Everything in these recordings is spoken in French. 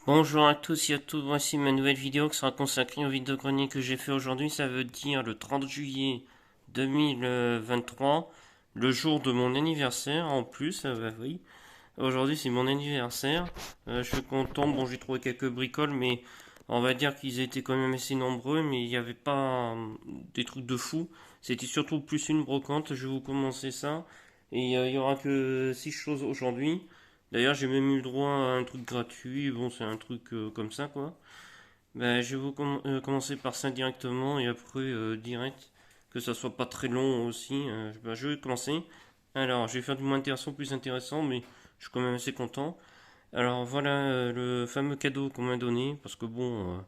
Bonjour à tous et à toutes, voici ma nouvelle vidéo qui sera consacrée au vide-grenier que j'ai fait aujourd'hui, ça veut dire le 30 juillet 2023, le jour de mon anniversaire en plus, bah oui, aujourd'hui c'est mon anniversaire, je suis content, bon j'ai trouvé quelques bricoles mais on va dire qu'ils étaient quand même assez nombreux mais il n'y avait pas des trucs de fou, c'était surtout plus une brocante, je vais vous commencer ça et il y aura que 6 choses aujourd'hui. D'ailleurs, j'ai même eu le droit à un truc gratuit. Bon, c'est un truc comme ça, quoi. Ben, je vais vous commencer par ça directement et après direct, que ça soit pas très long aussi. Ben, je vais commencer. Alors, je vais faire du moins intéressant, plus intéressant, mais je suis quand même assez content. Alors voilà le fameux cadeau qu'on m'a donné, parce que bon,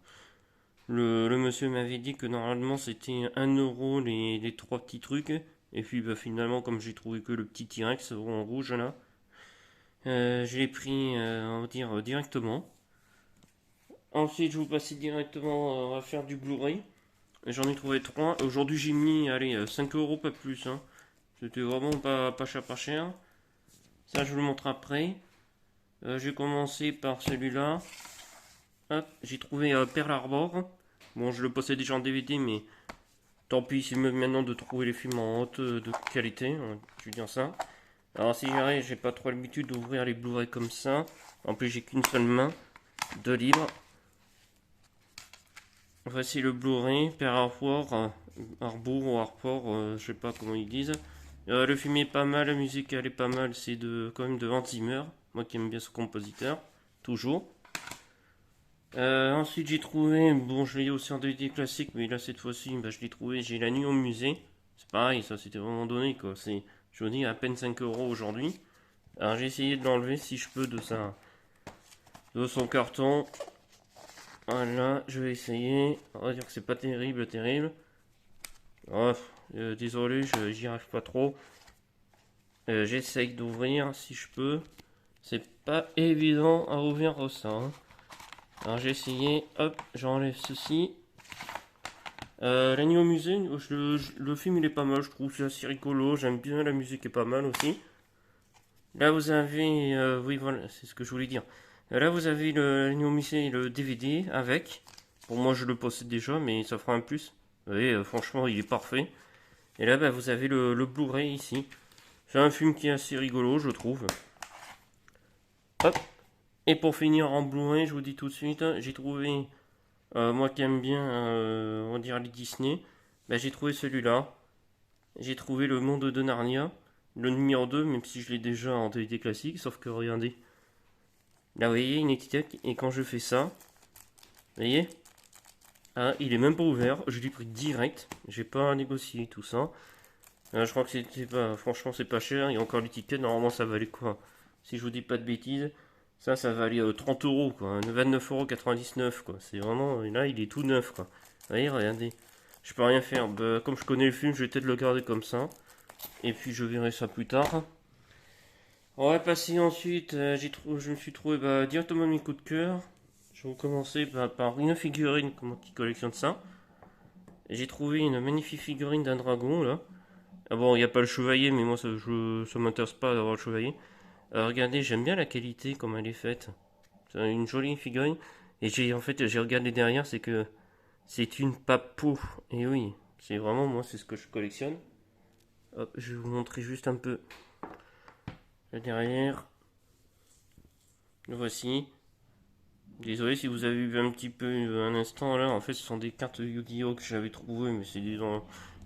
le monsieur m'avait dit que normalement c'était 1 euro les trois petits trucs, et puis bah, finalement, comme j'ai trouvé que le petit T-Rex en rouge là, je l'ai pris, on va dire, directement. Ensuite, je vous passe directement à faire du Blu-ray. J'en ai trouvé 3. Aujourd'hui, j'ai mis, allez, 5 euros, pas plus, hein. C'était vraiment pas cher, pas cher. Ça, je vous le montre après. J'ai commencé par celui-là. Hop, j'ai trouvé Pearl Harbor. Bon, je le possède déjà en DVD, mais tant pis, c'est mieux maintenant de trouver les films en haute de qualité. Je veux dire ça. Alors, si j'arrive, j'ai pas trop l'habitude d'ouvrir les Blu-ray comme ça. En plus, j'ai qu'une seule main. Deux livres. Voici le Blu-ray, Pearl Harbor, Harbour ou Harport, je sais pas comment ils disent. Le film est pas mal, la musique elle est pas mal, c'est quand même de Hans Zimmer, moi qui aime bien ce compositeur, toujours. Ensuite j'ai trouvé, bon je l'ai aussi en DVD classique, mais là cette fois-ci bah, je l'ai trouvé, j'ai La Nuit au musée. C'est pareil, ça c'était vraiment donné quoi, je vous dis, à peine 5 euros aujourd'hui. Alors j'ai essayé de l'enlever si je peux de son carton. Voilà, je vais essayer. On va dire que c'est pas terrible, terrible. Oh, désolé, j'y arrive pas trop. J'essaye d'ouvrir si je peux. C'est pas évident à ouvrir ça, hein. Alors j'ai essayé. Hop, j'enlève ceci. La nuit au musée, le film il est pas mal, je trouve. C'est assez rigolo. J'aime bien, la musique est pas mal aussi. Là vous avez. Oui, voilà, c'est ce que je voulais dire. Là vous avez la nuit au musée, le DVD avec. Pour moi je le possède déjà, mais ça fera un plus. Vous voyez, franchement il est parfait. Et là, bah, vous avez le Blu-ray ici. C'est un film qui est assez rigolo, je trouve. Hop. Et pour finir en Blu-ray, je vous dis tout de suite, j'ai trouvé, moi qui aime bien, on va dire les Disney, bah, j'ai trouvé celui-là. J'ai trouvé Le Monde de Narnia, le numéro 2, même si je l'ai déjà en DVD classique, sauf que regardez. Là, vous voyez une étiquette, et quand je fais ça, vous voyez, ah, il est même pas ouvert, je l'ai pris direct, j'ai pas négocié tout ça. Je crois que c'était pas, franchement, c'est pas cher. Il y a encore l'étiquette. Normalement, ça valait quoi? Si je vous dis pas de bêtises, ça valait 30 euros, quoi. 29,99 € quoi. C'est vraiment, et là, il est tout neuf, quoi. Vous voyez, regardez. Je peux rien faire. Bah, comme je connais le film, je vais peut-être le garder comme ça. Et puis, je verrai ça plus tard. On va passer ensuite. Je me suis trouvé bah, directement mes coups de cœur. Je vais commencer bah, par une figurine qui collectionne ça. J'ai trouvé une magnifique figurine d'un dragon, là. Ah bon, il n'y a pas le chevalier, mais moi ça m'intéresse pas d'avoir le chevalier. Regardez, j'aime bien la qualité comme elle est faite. C'est une jolie figurine. Et j'ai regardé derrière, c'est que c'est une papo. Et oui, c'est vraiment moi, c'est ce que je collectionne. Hop, je vais vous montrer juste un peu le derrière. Le voici. Désolé si vous avez vu un petit peu un instant là. En fait, ce sont des cartes Yu-Gi-Oh que j'avais trouvées, mais c'est des.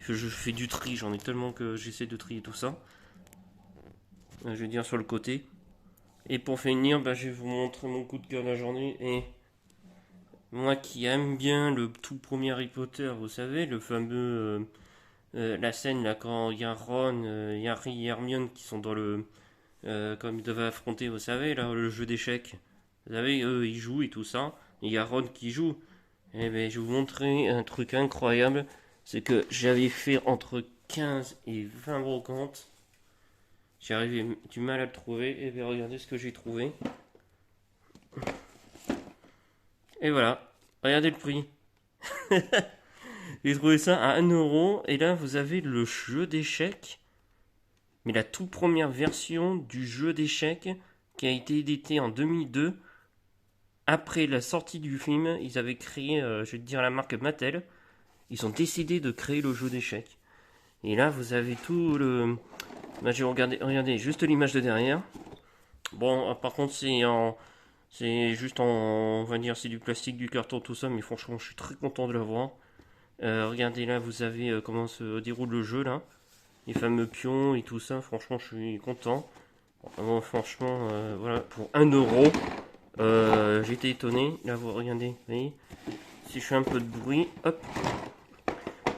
Je fais du tri, j'en ai tellement que j'essaie de trier tout ça. Je vais dire sur le côté. Et pour finir, bah, je vais vous montrer mon coup de cœur de la journée. Et moi qui aime bien le tout premier Harry Potter, vous savez, le fameux. La scène là quand il y a Ron, Harry et Hermione qui sont dans le. Comme ils devaient affronter, vous savez, là, le jeu d'échecs. Vous savez, eux ils jouent et tout ça. Et il y a Ron qui joue. Et ben, je vais vous montrer un truc incroyable. C'est que j'avais fait entre 15 et 20 brocantes. J'ai arrivé du mal à le trouver. Et bien, regardez ce que j'ai trouvé. Et voilà, regardez le prix. J'ai trouvé ça à 1 euro. Et là, vous avez le jeu d'échecs. Mais la toute première version du jeu d'échecs qui a été édité en 2002. après la sortie du film, ils avaient créé, je vais te dire la marque Mattel, ils ont décidé de créer le jeu d'échecs. Et là, vous avez tout le... Bah, j'ai regardé juste l'image de derrière. Bon, par contre, c'est juste en, on va dire, c'est du plastique, du carton, tout ça, mais franchement, je suis très content de l'avoir. Regardez là, vous avez comment se déroule le jeu là, les fameux pions et tout ça. Franchement, je suis content. Bon, franchement, voilà, pour 1 euro, j'étais étonné. Là, vous regardez, vous voyez, si je fais un peu de bruit, hop.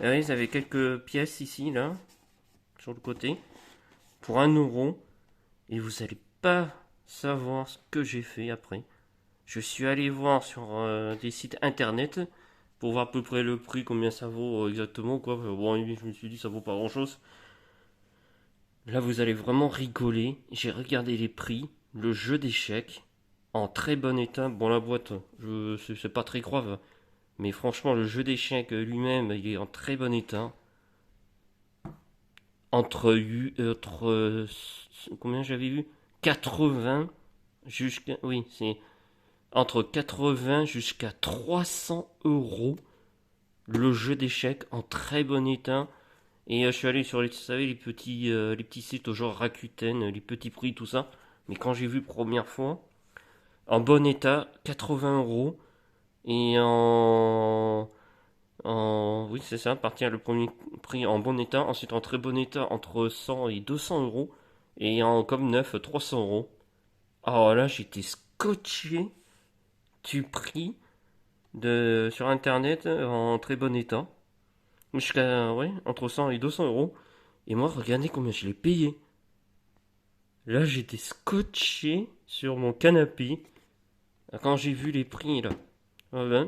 Là, vous avez quelques pièces ici, là, sur le côté, pour 1 euro. Et vous allez pas savoir ce que j'ai fait après. Je suis allé voir sur des sites internet pour voir à peu près le prix, combien ça vaut exactement, quoi. Bon, je me suis dit, ça vaut pas grand chose. Là, vous allez vraiment rigoler. J'ai regardé les prix, le jeu d'échecs, en très bon état. Bon, la boîte, c'est pas très grave. Mais franchement, le jeu d'échecs lui-même, il est en très bon état. Entre combien j'avais vu 80 jusqu'à. Oui, c'est entre 80 jusqu'à 300 euros le jeu d'échecs en très bon état. Et je suis allé sur les, vous savez, les petits sites genre Rakuten, les petits prix, tout ça. Mais quand j'ai vu première fois, en bon état, 80 euros. Et oui, c'est ça, partir le premier prix en bon état. Ensuite, en très bon état, entre 100 et 200 euros. Et en comme neuf, 300 euros. Alors là, j'étais scotché du prix sur internet en très bon état. Jusqu'à, ouais, entre 100 et 200 euros. Et moi, regardez combien je l'ai payé. Là, j'étais scotché sur mon canapé quand j'ai vu les prix là. Voilà.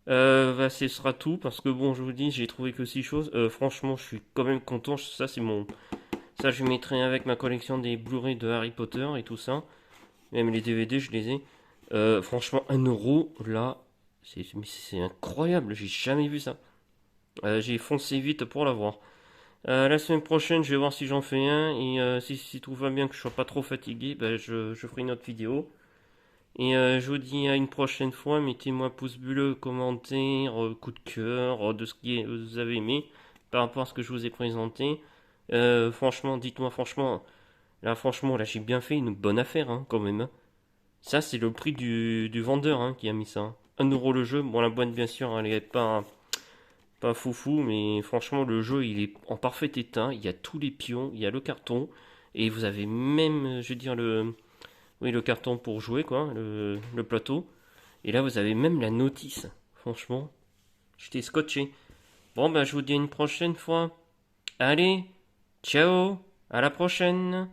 Bah, ce sera tout parce que bon, je vous dis, j'ai trouvé que 6 choses. Franchement, je suis quand même content. Ça, c'est mon. Ça, je mettrai avec ma collection des Blu-ray de Harry Potter et tout ça. Même les DVD, je les ai. Franchement, 1 euro là, c'est incroyable. J'ai jamais vu ça. J'ai foncé vite pour l'avoir. La semaine prochaine, je vais voir si j'en fais un. Et si tout va bien, que je sois pas trop fatigué, bah, je ferai une autre vidéo. Et je vous dis à une prochaine fois. Mettez-moi pouce bleu, commentaire, coup de cœur, de ce que vous avez aimé par rapport à ce que je vous ai présenté. Franchement, dites-moi franchement, là j'ai bien fait une bonne affaire hein, quand même, hein. Ça, c'est le prix du vendeur hein, qui a mis ça, hein. 1 euro le jeu. Bon, la boîte, bien sûr, elle est pas foufou, mais franchement, le jeu, il est en parfait état. Il y a tous les pions, il y a le carton, et vous avez même, je veux dire, oui, le carton pour jouer, quoi, le plateau. Et là, vous avez même la notice. Franchement, j'étais scotché. Bon, ben, je vous dis à une prochaine fois. Allez, ciao, à la prochaine.